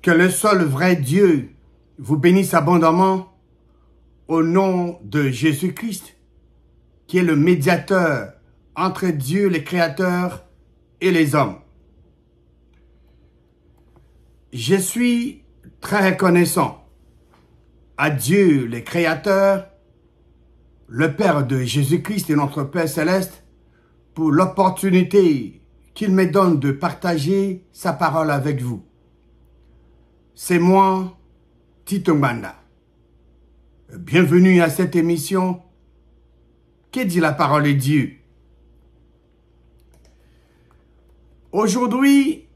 Que le seul vrai Dieu vous bénisse abondamment au nom de Jésus-Christ, qui est le médiateur entre Dieu, le Créateur, et les hommes. Je suis très reconnaissant à Dieu, le Créateur, le Père de Jésus-Christ et notre Père Céleste, pour l'opportunité qu'il me donne de partager sa parole avec vous. C'est moi, Tito Mbanda. Bienvenue à cette émission. Que dit la parole de Dieu? Aujourd'hui,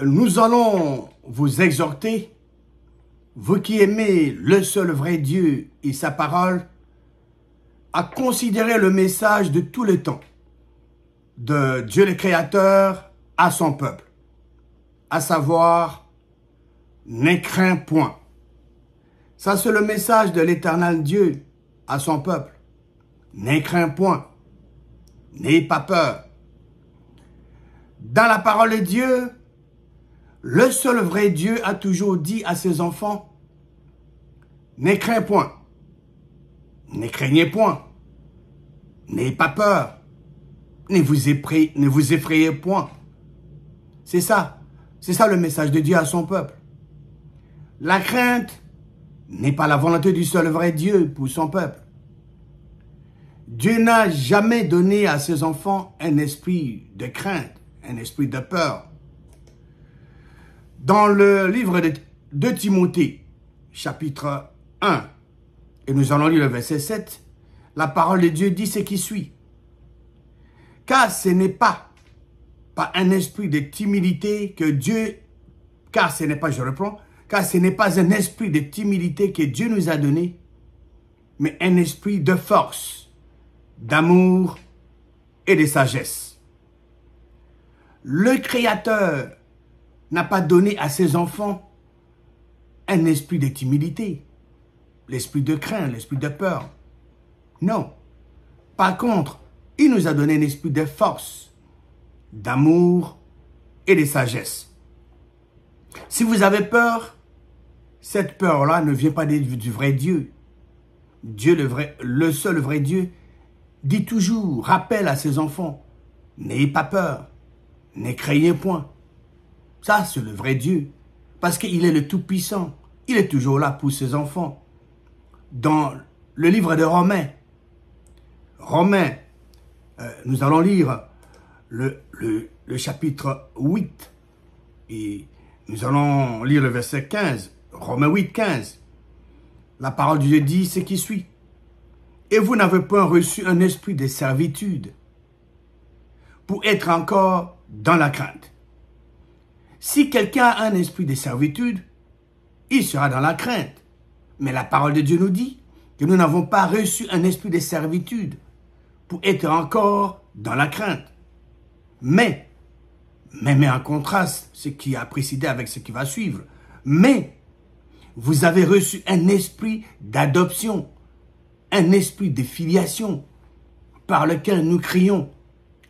nous allons vous exhorter, vous qui aimez le seul vrai Dieu et sa parole, à considérer le message de tout le temps de Dieu le Créateur à son peuple, à savoir, ne crains point. Ça, c'est le message de l'Éternel Dieu à son peuple. Ne crains point. N'ayez pas peur. Dans la parole de Dieu, le seul vrai Dieu a toujours dit à ses enfants, ne crains point. Ne craignez point. N'ayez pas peur. Ne vous effrayez point. C'est ça. C'est ça le message de Dieu à son peuple. La crainte n'est pas la volonté du seul vrai Dieu pour son peuple. Dieu n'a jamais donné à ses enfants un esprit de crainte, un esprit de peur. Dans le livre de Timothée, chapitre 1, et nous allons lire le verset 7, la parole de Dieu dit ce qui suit. Car ce n'est pas par un esprit de timidité que Dieu, car ce n'est pas un esprit de timidité que Dieu nous a donné, mais un esprit de force, d'amour et de sagesse. Le Créateur n'a pas donné à ses enfants un esprit de timidité, l'esprit de crainte, l'esprit de peur. Non. Par contre, il nous a donné un esprit de force, d'amour et de sagesse. Si vous avez peur, cette peur-là ne vient pas du vrai Dieu. Dieu, le seul vrai Dieu, dit toujours, rappelle à ses enfants, n'ayez pas peur, ne craignez point. Ça, c'est le vrai Dieu, parce qu'il est le Tout-Puissant. Il est toujours là pour ses enfants. Dans le livre de Romains, nous allons lire le chapitre 8 et nous allons lire le verset 15, Romains 8, 15. La parole de Dieu dit ce qui suit. Et vous n'avez point reçu un esprit de servitude pour être encore dans la crainte. Si quelqu'un a un esprit de servitude, il sera dans la crainte. Mais la parole de Dieu nous dit que nous n'avons pas reçu un esprit de servitude pour être encore dans la crainte. Mais en contraste, ce qui a précédé avec ce qui va suivre, mais vous avez reçu un esprit d'adoption, un esprit de filiation, par lequel nous crions,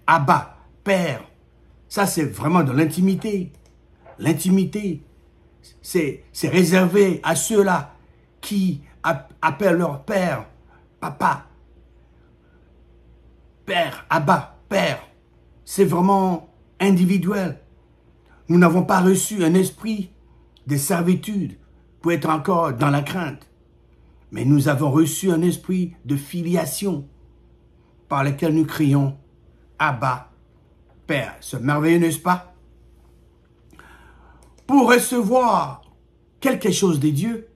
Abba, Père. Ça, c'est vraiment de l'intimité. L'intimité, c'est réservé à ceux-là qui appellent leur Père, Papa. Père, Abba, Père, c'est vraiment individuel. Nous n'avons pas reçu un esprit de servitude pour être encore dans la crainte. Mais nous avons reçu un esprit de filiation par lequel nous crions Abba, Père. C'est merveilleux, n'est-ce pas? Pour recevoir quelque chose de Dieu,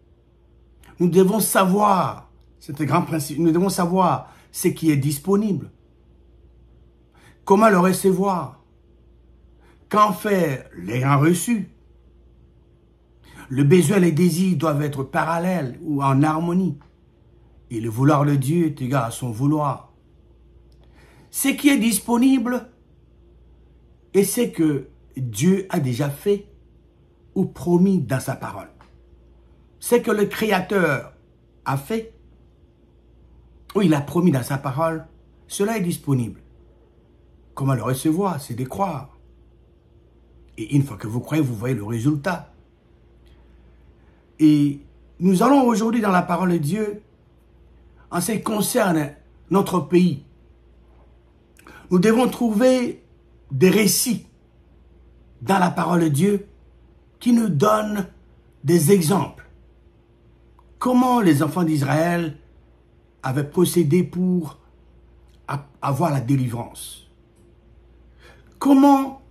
nous devons savoir, c'est un grand principe, nous devons savoir ce qui est disponible. Comment le recevoir? Qu'en faire l'ayant reçu? Le besoin et les désirs doivent être parallèles ou en harmonie. Et le vouloir de Dieu est égal à son vouloir. Ce qui est disponible et ce que Dieu a déjà fait ou promis dans sa parole. Ce que le Créateur a fait ou il a promis dans sa parole, cela est disponible. Comment le recevoir? C'est de croire. Et une fois que vous croyez, vous voyez le résultat. Et nous allons aujourd'hui dans la parole de Dieu en ce qui concerne notre pays. Nous devons trouver des récits dans la parole de Dieu qui nous donnent des exemples. Comment les enfants d'Israël avaient procédé pour avoir la délivrance. Comment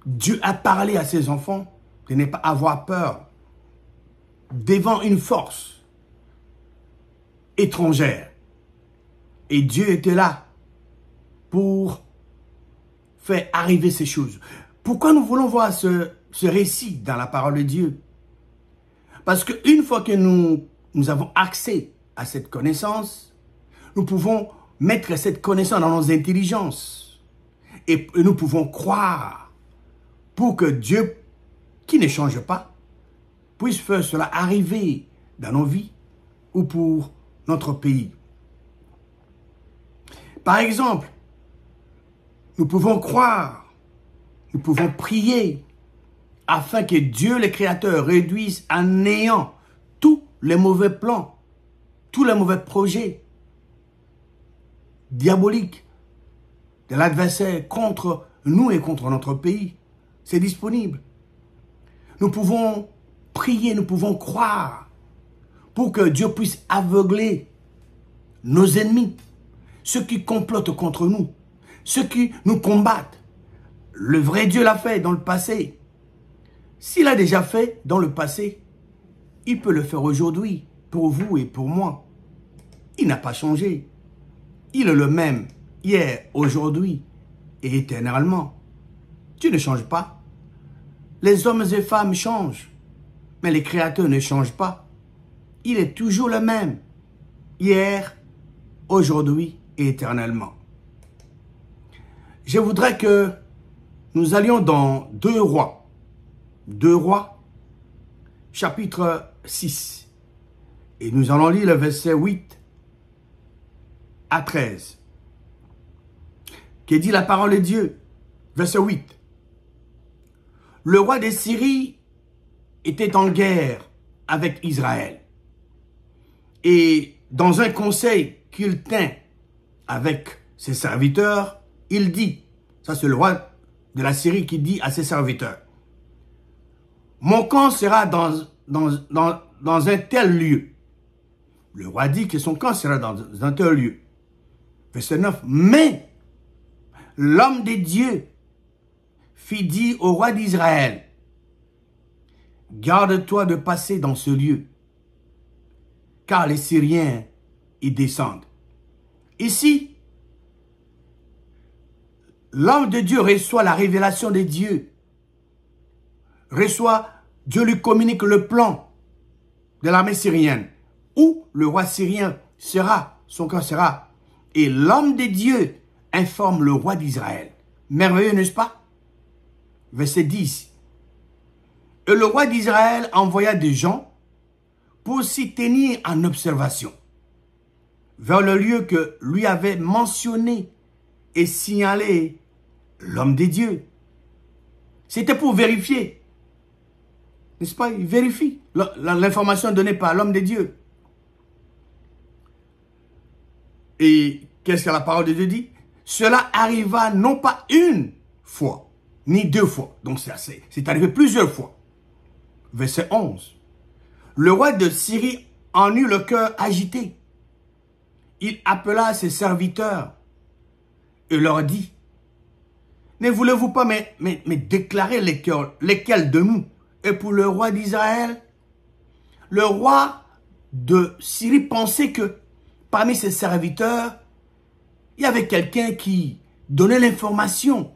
Dieu a parlé à ses enfants de ne pas avoir peur devant une force étrangère. Et Dieu était là pour faire arriver ces choses. Pourquoi nous voulons voir ce récit dans la parole de Dieu? Parce qu'une fois que nous avons accès à cette connaissance, nous pouvons mettre cette connaissance dans nos intelligences. Et nous pouvons croire pour que Dieu, qui ne change pas, puisse faire cela arriver dans nos vies ou pour notre pays. Par exemple, nous pouvons croire, nous pouvons prier afin que Dieu, le Créateur, réduise à néant tous les mauvais plans, tous les mauvais projets diaboliques de l'adversaire contre nous et contre notre pays. C'est disponible. Nous pouvons prier, nous pouvons croire pour que Dieu puisse aveugler nos ennemis, ceux qui complotent contre nous, ceux qui nous combattent. Le vrai Dieu l'a fait dans le passé. S'il a déjà fait dans le passé, il peut le faire aujourd'hui, pour vous et pour moi. Il n'a pas changé. Il est le même hier, aujourd'hui et éternellement. Dieu ne change pas. Les hommes et femmes changent, mais les créateurs ne changent pas. Il est toujours le même, hier, aujourd'hui et éternellement. Je voudrais que nous allions dans 2 Rois. 2 Rois, chapitre 6. Et nous allons lire le verset 8 à 13. Qui dit la parole de Dieu, verset 8. Le roi de Syrie était en guerre avec Israël. Et dans un conseil qu'il tint avec ses serviteurs, il dit, ça c'est le roi de la Syrie qui dit à ses serviteurs, mon camp sera dans un tel lieu. Le roi dit que son camp sera dans un tel lieu. Verset 9. Mais l'homme de Dieu fit dire au roi d'Israël, garde-toi de passer dans ce lieu, car les Syriens y descendent. Ici, l'homme de Dieu reçoit la révélation de Dieu. Dieu lui communique le plan de l'armée syrienne, où le roi syrien sera, son camp sera. Et l'homme de Dieu informe le roi d'Israël. Merveilleux, n'est-ce pas? Verset 10. Et le roi d'Israël envoya des gens pour s'y tenir en observation vers le lieu que lui avait mentionné et signalé l'homme de Dieu. C'était pour vérifier. N'est-ce pas? Il vérifie l'information donnée par l'homme de Dieu. Et qu'est-ce que la parole de Dieu dit? Cela arriva non pas une fois, ni 2 fois. Donc c'est arrivé plusieurs fois. Verset 11. Le roi de Syrie en eut le cœur agité. Il appela ses serviteurs et leur dit, ne voulez-vous pas me déclarer lesquels de nous est pour le roi d'Israël? Le roi de Syrie pensait que parmi ses serviteurs, il y avait quelqu'un qui donnait l'information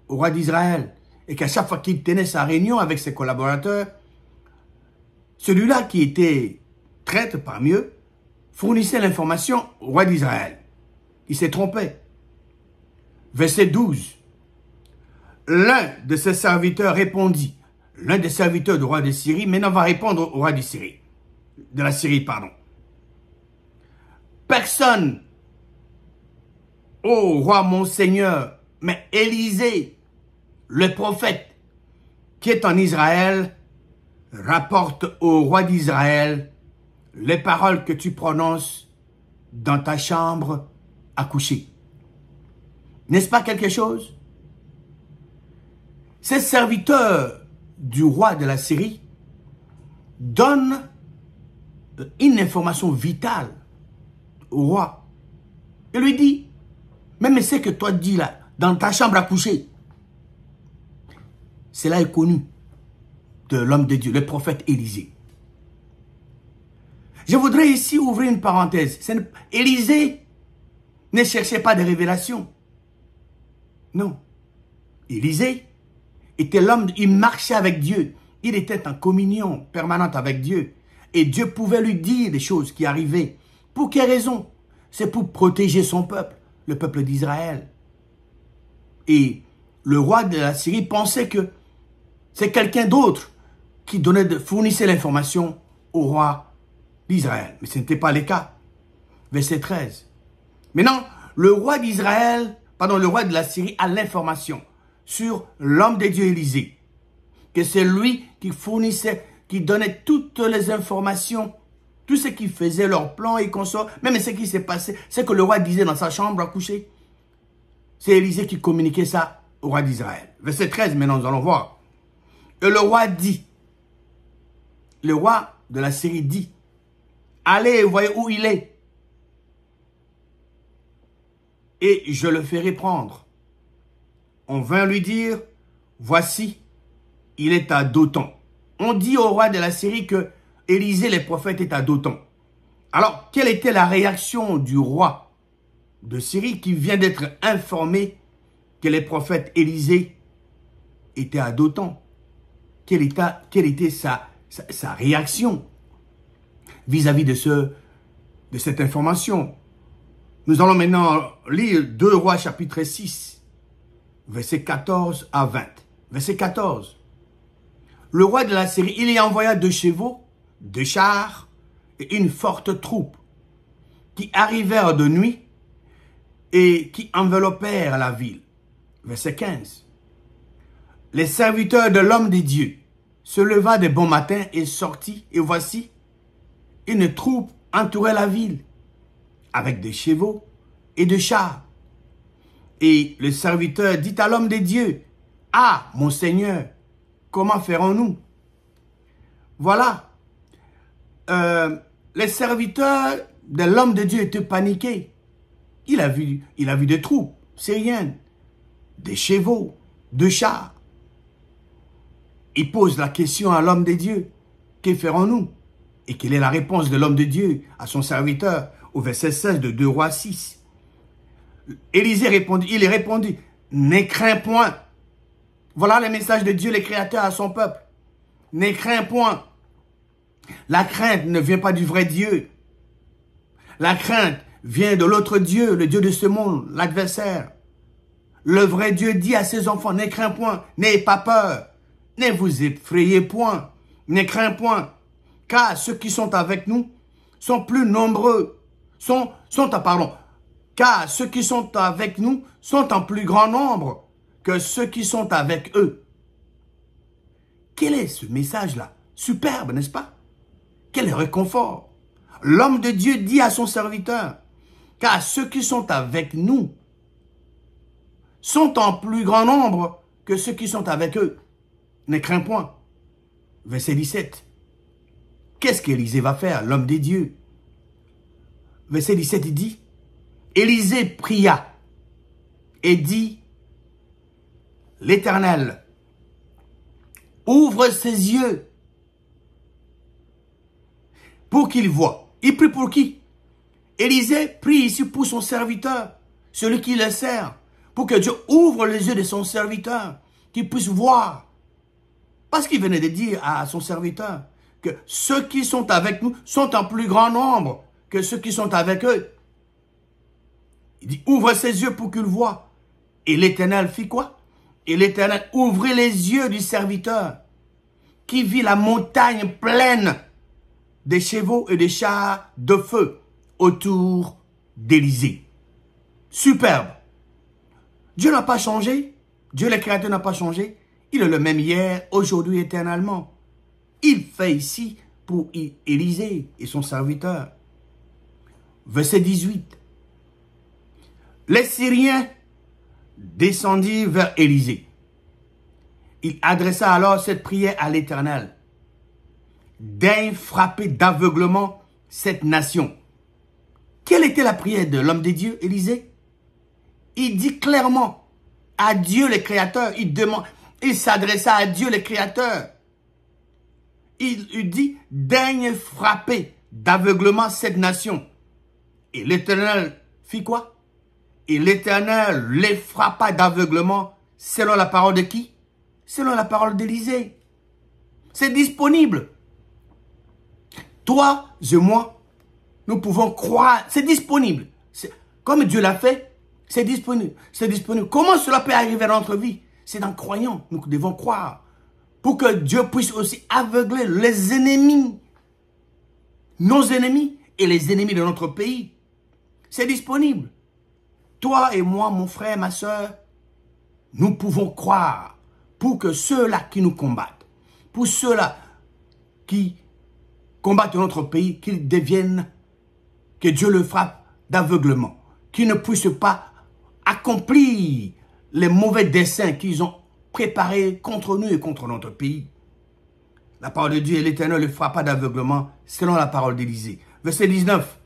au roi d'Israël. Et qu'à chaque fois qu'il tenait sa réunion avec ses collaborateurs, celui-là qui était traître parmi eux, fournissait l'information au roi d'Israël. Il s'est trompé. Verset 12. L'un de ses serviteurs répondit. L'un des serviteurs du roi de Syrie, maintenant va répondre au roi de Syrie. De la Syrie, pardon. Personne, ô roi mon Seigneur, mais Élisée, le prophète, qui est en Israël, rapporte au roi d'Israël les paroles que tu prononces dans ta chambre à coucher. N'est-ce pas quelque chose? Ces serviteurs du roi de la Syrie donnent une information vitale au roi. Il lui dit, mais c'est que toi dis là, dans ta chambre à coucher. Cela est connu de l'homme de Dieu, le prophète Élisée. Je voudrais ici ouvrir une parenthèse. Élisée ne cherchait pas de révélation. Non. Élisée était l'homme, il marchait avec Dieu. Il était en communion permanente avec Dieu. Et Dieu pouvait lui dire des choses qui arrivaient. Pour quelle raison? C'est pour protéger son peuple, le peuple d'Israël. Et le roi de la Syrie pensait que c'est quelqu'un d'autre qui fournissait l'information au roi d'Israël. Mais ce n'était pas le cas. Verset 13. Maintenant, le roi de la Syrie a l'information sur l'homme de Dieu Élisée. Que c'est lui qui fournissait, qui donnait toutes les informations, tout ce qui faisait leur plan et consort, même ce qui s'est passé, ce que le roi disait dans sa chambre à coucher. C'est Élisée qui communiquait ça au roi d'Israël. Verset 13, maintenant nous allons voir. Et le roi dit, le roi de la Syrie dit, allez, voyez où il est, et je le ferai prendre. On vint lui dire, voici, il est à Dothan. On dit au roi de la Syrie que Élisée, le prophète, est à Dothan. Alors, quelle était la réaction du roi de Syrie qui vient d'être informé que le prophète Élisée était à Dothan? Quelle était sa réaction vis-à-vis de cette information? Nous allons maintenant lire 2 Rois chapitre 6, versets 14 à 20. Verset 14. Le roi de la Syrie, il y envoya 2 chevaux, 2 chars et une forte troupe qui arrivèrent de nuit et qui enveloppèrent la ville. Verset 15. Les serviteurs de l'homme des dieux se leva de bon matin et sortit, et voici, une troupe entourait la ville, avec des chevaux et des chars. Et le serviteur dit à l'homme des dieux, « Ah, mon Seigneur, comment ferons-nous » Voilà, les serviteurs de l'homme de Dieu étaient paniqués. Il a vu des troupes syriennes, des chevaux, des chars. Il pose la question à l'homme de Dieu, « Que ferons-nous » Et quelle est la réponse de l'homme de Dieu à son serviteur au verset 16 de 2 Rois 6. Élisée répondit, « Ne crains point. » Voilà le message de Dieu, le Créateur, à son peuple. « Ne crains point. » La crainte ne vient pas du vrai Dieu. La crainte vient de l'autre Dieu, le Dieu de ce monde, l'adversaire. Le vrai Dieu dit à ses enfants, « Ne crains point, n'ayez pas peur. Ne vous effrayez point, ne crains point. » Car ceux qui sont avec nous sont plus nombreux, car ceux qui sont avec nous sont en plus grand nombre que ceux qui sont avec eux. Quel est ce message-là? Superbe, n'est-ce pas? Quel réconfort! L'homme de Dieu dit à son serviteur, car ceux qui sont avec nous sont en plus grand nombre que ceux qui sont avec eux. Ne crains point. Verset 17. Qu'est-ce qu'Élisée va faire, l'homme des dieux? Verset 17, il dit, Élisée pria et dit, l'Éternel, ouvre ses yeux pour qu'il voie. Il prie pour qui? Élisée prie ici pour son serviteur, celui qui le sert, pour que Dieu ouvre les yeux de son serviteur, qu'il puisse voir. Parce qu'il venait de dire à son serviteur que ceux qui sont avec nous sont en plus grand nombre que ceux qui sont avec eux. Il dit, ouvre ses yeux pour qu'il voie. Et l'Éternel fit quoi? Et l'Éternel ouvrit les yeux du serviteur qui vit la montagne pleine des chevaux et des chars de feu autour d'Élisée. Superbe. Dieu n'a pas changé. Dieu le Créateur n'a pas changé. Il est le même hier, aujourd'hui, éternellement. il fait ici pour Élisée et son serviteur. Verset 18. Les Syriens descendirent vers Élisée. Il adressa alors cette prière à l'Éternel. Daigne frapper d'aveuglement cette nation. Quelle était la prière de l'homme de Dieu, Élisée? Il dit clairement à Dieu le Créateur, il s'adressa à Dieu le Créateur. Il dit, daigne frapper d'aveuglement cette nation. Et l'Éternel fit quoi? Et l'Éternel les frappa d'aveuglement selon la parole de qui? Selon la parole d'Élisée. C'est disponible. Toi et moi, nous pouvons croire. C'est disponible. Comme Dieu l'a fait, c'est disponible. C'est disponible. Comment cela peut arriver dans notre vie? C'est en croyant. Nous devons croire. Pour que Dieu puisse aussi aveugler les ennemis. Nos ennemis et les ennemis de notre pays. C'est disponible. Toi et moi, mon frère, ma soeur, nous pouvons croire pour que ceux-là qui nous combattent, pour ceux-là qui combattent notre pays, qu'ils deviennent, que Dieu le frappe d'aveuglement, qu'ils ne puissent pas accomplir les mauvais desseins qu'ils ont préparés contre nous et contre notre pays. La parole de Dieu et l'Éternel le frappa d'aveuglement selon la parole d'Élisée. Verset 19.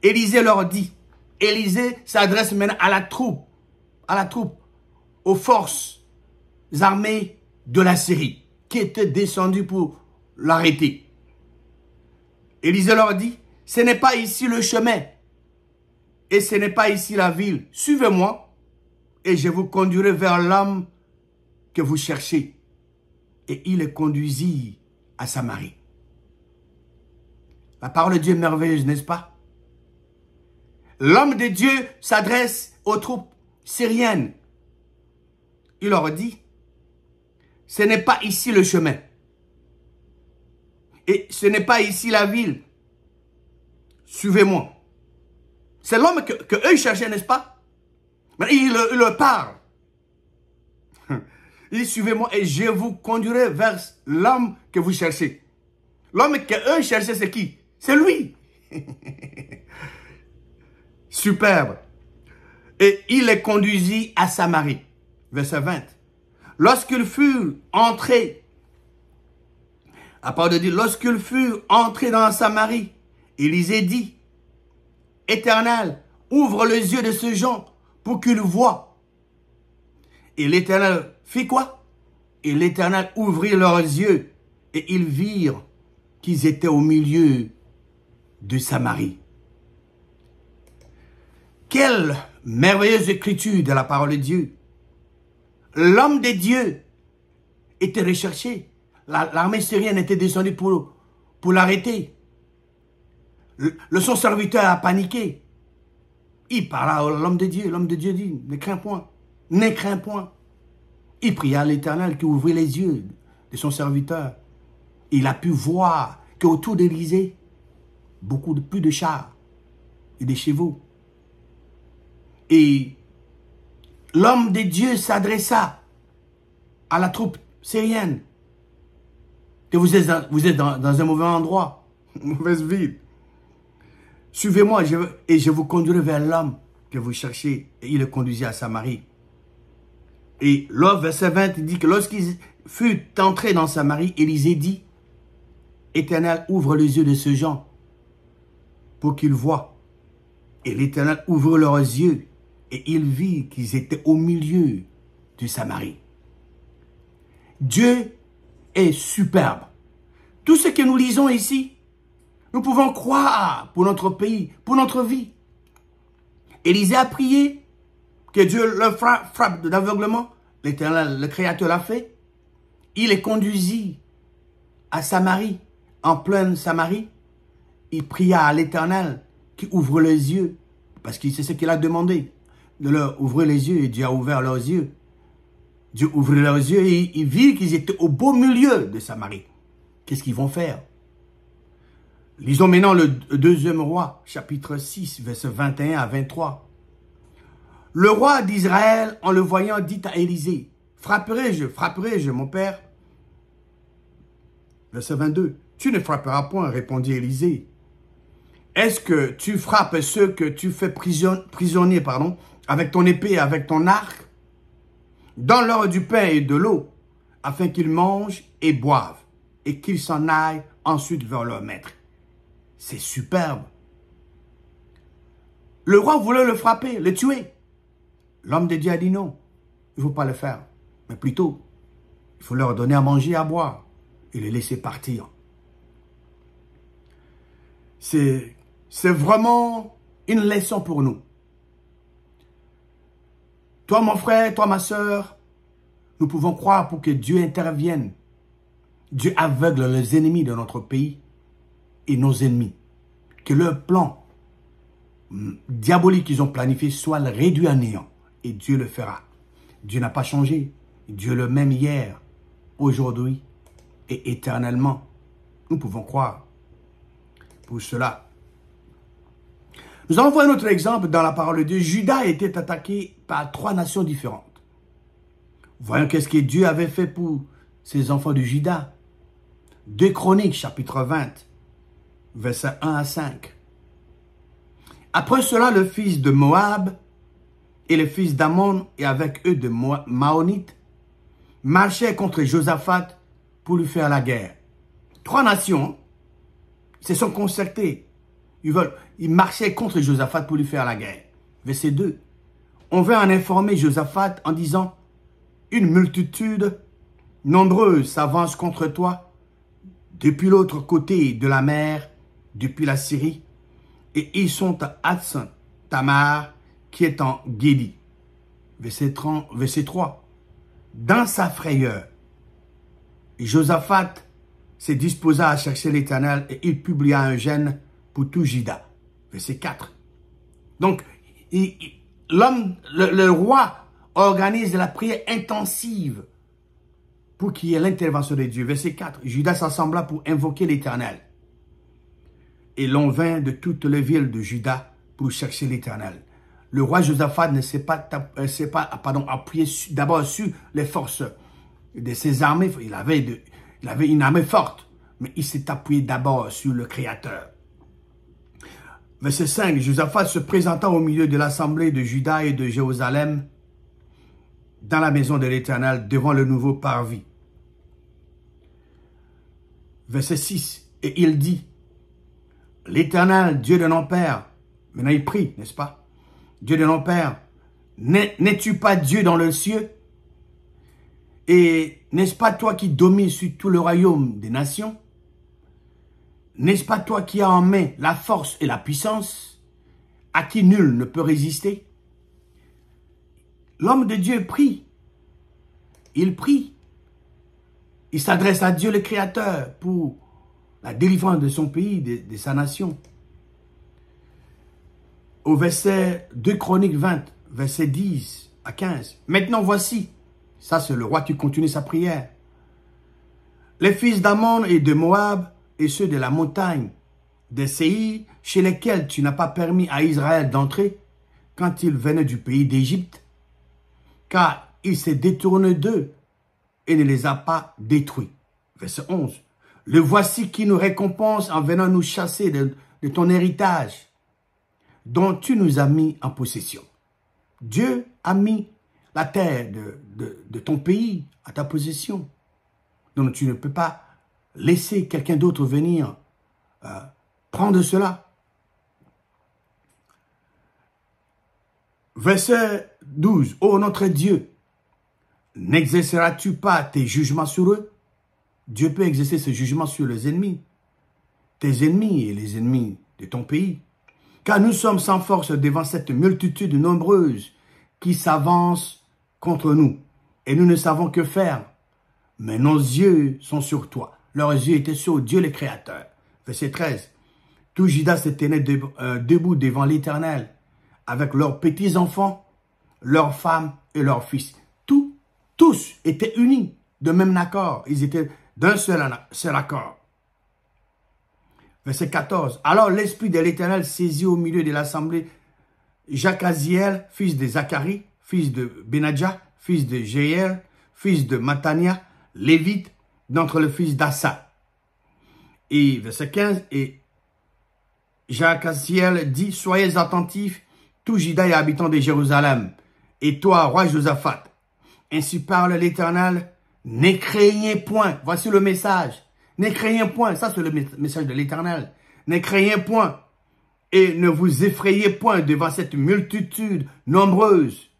Élisée leur dit, Élisée s'adresse maintenant à la troupe, aux forces armées de la Syrie, qui étaient descendues pour l'arrêter. Élisée leur dit, ce n'est pas ici le chemin, et ce n'est pas ici la ville. Suivez-moi, et je vous conduirai vers l'homme que vous cherchez. Et il les conduisit à Samarie. La parole de Dieu est merveilleuse, n'est-ce pas? L'homme de Dieu s'adresse aux troupes syriennes. Il leur dit, ce n'est pas ici le chemin. Et ce n'est pas ici la ville. Suivez-moi. C'est l'homme que eux cherchaient, n'est-ce pas? Mais il leur parle. Il dit, suivez-moi et je vous conduirai vers l'homme que vous cherchez. L'homme qu'eux cherchaient, c'est qui? C'est lui. Superbe. Et il les conduisit à Samarie. Verset 20. Lorsqu'ils furent entrés, à part de dire, lorsqu'ils furent entrés dans Samarie, Élisée dit, Éternel, ouvre les yeux de ce gens pour qu'ils voient. Et l'Éternel fit quoi? Et l'Éternel ouvrit leurs yeux et ils virent qu'ils étaient au milieu de Samarie. Quelle merveilleuse écriture de la parole de Dieu. L'homme de Dieu était recherché. L'armée syrienne était descendue pour l'arrêter. Son serviteur a paniqué. Il parla à l'homme de Dieu. L'homme de Dieu dit, ne crains point. Ne crains point. Il pria à l'Éternel qui ouvrit les yeux de son serviteur. Il a pu voir qu'autour d'Élisée, plus de chars et de chevaux. Et l'homme de Dieu s'adressa à la troupe syrienne. Que vous êtes dans un mauvais endroit, une mauvaise ville. Suivez-moi et je vous conduirai vers l'homme que vous cherchez. Et il le conduisit à Samarie. Et là, verset 20, il dit que lorsqu'il fut entré dans Samarie, Élisée dit, Éternel, ouvre les yeux de ce gens pour qu'ils voient. Et l'Éternel ouvre leurs yeux et il vit qu'ils étaient au milieu de Samarie. Dieu est superbe. Tout ce que nous lisons ici, nous pouvons croire pour notre pays, pour notre vie. Élisée a prié que Dieu le frappe d'aveuglement. L'Éternel, le Créateur l'a fait. Il est conduit à Samarie, en pleine Samarie. Il pria à l'Éternel qui ouvre les yeux, parce que c'est ce qu'il a demandé, de leur ouvrir les yeux, et Dieu a ouvert leurs yeux. Dieu ouvrit leurs yeux et il vit qu'ils étaient au beau milieu de Samarie. Qu'est-ce qu'ils vont faire? Lisons maintenant le 2e roi, chapitre 6, versets 21 à 23. Le roi d'Israël, en le voyant, dit à Élisée, frapperai-je, mon père? Verset 22. Tu ne frapperas point, répondit Élisée. Est-ce que tu frappes ceux que tu fais prisonniers, avec ton épée et avec ton arc? Donne-leur du pain et de l'eau, afin qu'ils mangent et boivent, et qu'ils s'en aillent ensuite vers leur maître. C'est superbe. Le roi voulait le frapper, le tuer. L'homme de Dieu a dit non, il ne faut pas le faire. Mais plutôt, il faut leur donner à manger et à boire et les laisser partir. C'est vraiment une leçon pour nous. Toi, mon frère, toi, ma soeur, nous pouvons croire pour que Dieu intervienne. Dieu aveugle les ennemis de notre pays et nos ennemis. Que leur plan diabolique qu'ils ont planifié soit réduit à néant. Et Dieu le fera. Dieu n'a pas changé. Dieu est le même hier, aujourd'hui et éternellement. Nous pouvons croire. Pour cela, nous allons voir un autre exemple dans la parole de Dieu. Juda était attaqué par 3 nations différentes. Voyons qu'est-ce que Dieu avait fait pour ses enfants de Juda. 2 Chroniques, chapitre 20, versets 1 à 5. Après cela, le fils de Moab et le fils d'Ammon, et avec eux de Maonites, marchaient contre Josaphat pour lui faire la guerre. 3 nations se sont concertées. Ils marchaient contre Josaphat pour lui faire la guerre. Verset 2. On veut en informer Josaphat en disant, une multitude nombreuse s'avance contre toi depuis l'autre côté de la mer, depuis la Syrie, et ils sont à Hatson Tamar, qui est en Guédi. Verset 3. Dans sa frayeur, Josaphat se disposa à chercher l'Éternel et il publia un jeûne pour tout Juda. Verset 4. Donc, le roi organise la prière intensive pour qu'il y ait l'intervention de Dieu. Verset 4. Juda s'assembla pour invoquer l'Éternel. Et l'on vint de toutes les villes de Juda pour chercher l'Éternel. Le roi Josaphat ne s'est pas appuyé d'abord sur les forces de ses armées. Il avait une armée forte, mais il s'est appuyé d'abord sur le Créateur. Verset 5. Josaphat se présenta au milieu de l'assemblée de Juda et de Jérusalem dans la maison de l'Éternel devant le nouveau parvis. Verset 6. Et il dit, l'Éternel, Dieu de nos pères, maintenant il prie, n'est-ce pas? Dieu de nos pères, n'es-tu pas Dieu dans le ciel? Et n'est-ce pas toi qui domines sur tout le royaume des nations? N'est-ce pas toi qui as en main la force et la puissance, à qui nul ne peut résister? L'homme de Dieu prie. Il prie. Il s'adresse à Dieu le Créateur pour la délivrance de son pays, de sa nation. Au verset 2 Chroniques 20, verset 10 à 15. Maintenant voici, ça c'est le roi qui continue sa prière. Les fils d'Ammon et de Moab et ceux de la montagne des Séir, chez lesquels tu n'as pas permis à Israël d'entrer quand il venait du pays d'Égypte, car il s'est détourné d'eux et ne les a pas détruits. Verset 11. Le voici qui nous récompense en venant nous chasser de ton héritage, dont tu nous as mis en possession. Dieu a mis la terre de ton pays à ta possession. Donc tu ne peux pas laisser quelqu'un d'autre venir prendre cela. Verset 12. Ô notre Dieu, n'exerceras-tu pas tes jugements sur eux? Dieu peut exercer ce jugement sur les ennemis, tes ennemis et les ennemis de ton pays. Car nous sommes sans force devant cette multitude nombreuse qui s'avance contre nous. Et nous ne savons que faire. Mais nos yeux sont sur toi. Leurs yeux étaient sur Dieu le Créateur. Verset 13. Tout Juda se tenait debout devant l'Éternel, avec leurs petits-enfants, leurs femmes et leurs fils. Tous étaient unis de même accord. Ils étaient d'un seul accord. Verset 14. Alors l'Esprit de l'Éternel saisit au milieu de l'assemblée Jacaziel, fils de Zacharie, fils de Benadja, fils de Jéel, fils de Matania, Lévite, d'entre le fils d'Assa. Et verset 15, et Jacaziel dit, soyez attentifs, tous Juda et habitants de Jérusalem, et toi, roi Josaphat. Ainsi parle l'Éternel, ne craignez point. Voici le message. Ne craignez point. Ça, c'est le message de l'Éternel. Ne craignez point. Et ne vous effrayez point devant cette multitude nombreuse.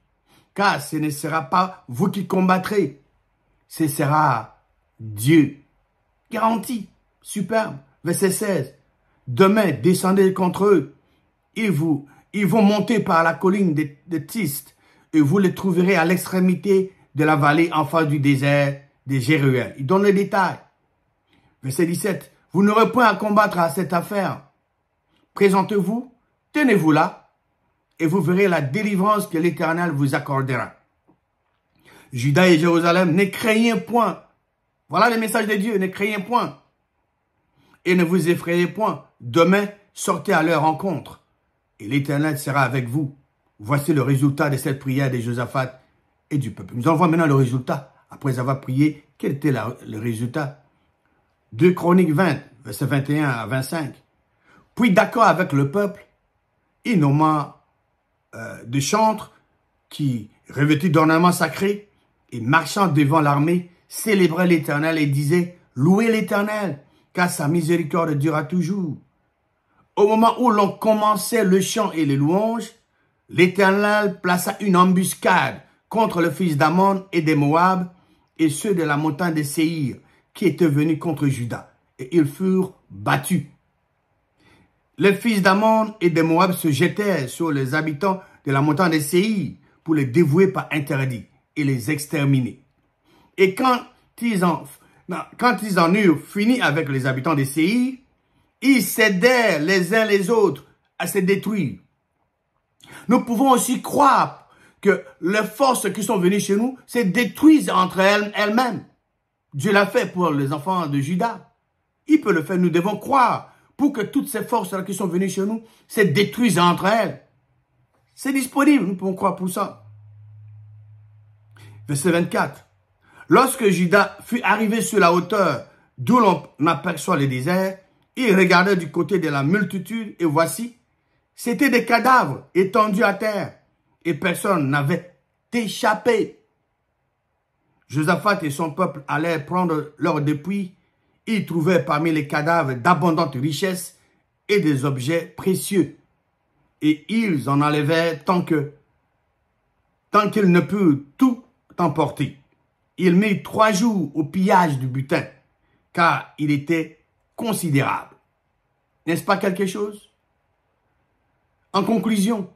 Car ce ne sera pas vous qui combattrez. Ce sera Dieu. Garantie. Superbe. Verset 16. Demain, descendez contre eux. Ils vont monter par la colline de Tiste. Et vous les trouverez à l'extrémité de la vallée en face du désert de Jéruel. Il donne les détails. Verset 17. Vous n'aurez point à combattre à cette affaire. Présentez-vous, tenez-vous là, et vous verrez la délivrance que l'Éternel vous accordera. Juda et Jérusalem, ne craignez point. Voilà le message de Dieu, ne craignez point. Et ne vous effrayez point. Demain, sortez à leur rencontre, et l'Éternel sera avec vous. Voici le résultat de cette prière de Josaphat et du peuple. Nous allons voir maintenant le résultat. Après avoir prié, quel était le résultat? 2 Chroniques 20, verset 21 à 25. Puis d'accord avec le peuple, il nomma des chantres qui, revêtus d'ornements sacrés et marchant devant l'armée, célébraient l'Éternel et disaient « Louez l'Éternel, car sa miséricorde durera toujours. » Au moment où l'on commençait le chant et les louanges, l'Éternel plaça une embuscade contre le fils d'Ammon et des Moab et ceux de la montagne de Séhir qui étaient venus contre Juda, et ils furent battus. Les fils d'Ammon et de Moab se jetèrent sur les habitants de la montagne de Séhir pour les dévouer par interdit et les exterminer. Et quand ils en eurent fini avec les habitants de Séhir, ils s'aidèrent les uns les autres à se détruire. Nous pouvons aussi croire que les forces qui sont venues chez nous se détruisent entre elles-mêmes. Dieu l'a fait pour les enfants de Juda. Il peut le faire. Nous devons croire pour que toutes ces forces qui sont venues chez nous se détruisent entre elles. C'est disponible. Nous pouvons croire pour ça. Verset 24. Lorsque Juda fut arrivé sur la hauteur d'où l'on aperçoit le désert, il regardait du côté de la multitude et voici, c'était des cadavres étendus à terre et personne n'avait échappé. Josaphat et son peuple allaient prendre leur dépouille. Ils trouvaient parmi les cadavres d'abondantes richesses et des objets précieux. Et ils en enlevèrent tant qu'ils ne purent tout emporter. Ils mirent 3 jours au pillage du butin, car il était considérable. N'est-ce pas quelque chose? En conclusion,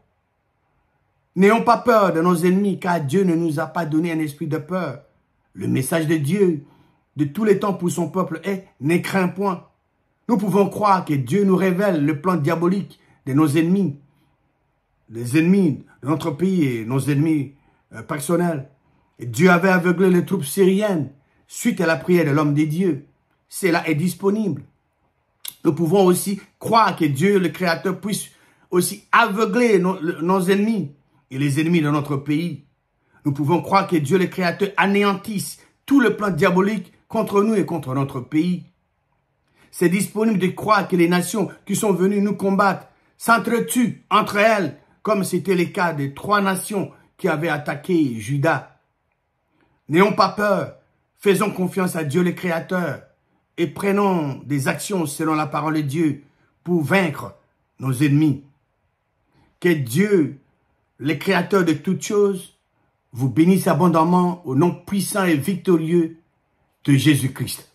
n'ayons pas peur de nos ennemis, car Dieu ne nous a pas donné un esprit de peur. Le message de Dieu de tous les temps pour son peuple est « Ne crains point ». Nous pouvons croire que Dieu nous révèle le plan diabolique de nos ennemis, les ennemis de notre pays et nos ennemis personnels. Et Dieu avait aveuglé les troupes syriennes suite à la prière de l'homme de Dieu. Cela est disponible. Nous pouvons aussi croire que Dieu, le Créateur, puisse aussi aveugler nos ennemis et les ennemis de notre pays. Nous pouvons croire que Dieu, le Créateur, anéantisse tout le plan diabolique contre nous et contre notre pays. C'est disponible de croire que les nations qui sont venues nous combattre s'entretuent entre elles, comme c'était le cas des 3 nations qui avaient attaqué Juda. N'ayons pas peur, faisons confiance à Dieu le Créateur et prenons des actions selon la parole de Dieu pour vaincre nos ennemis. Que Dieu, le Créateur de toutes choses, vous bénisse abondamment au nom puissant et victorieux de Jésus-Christ.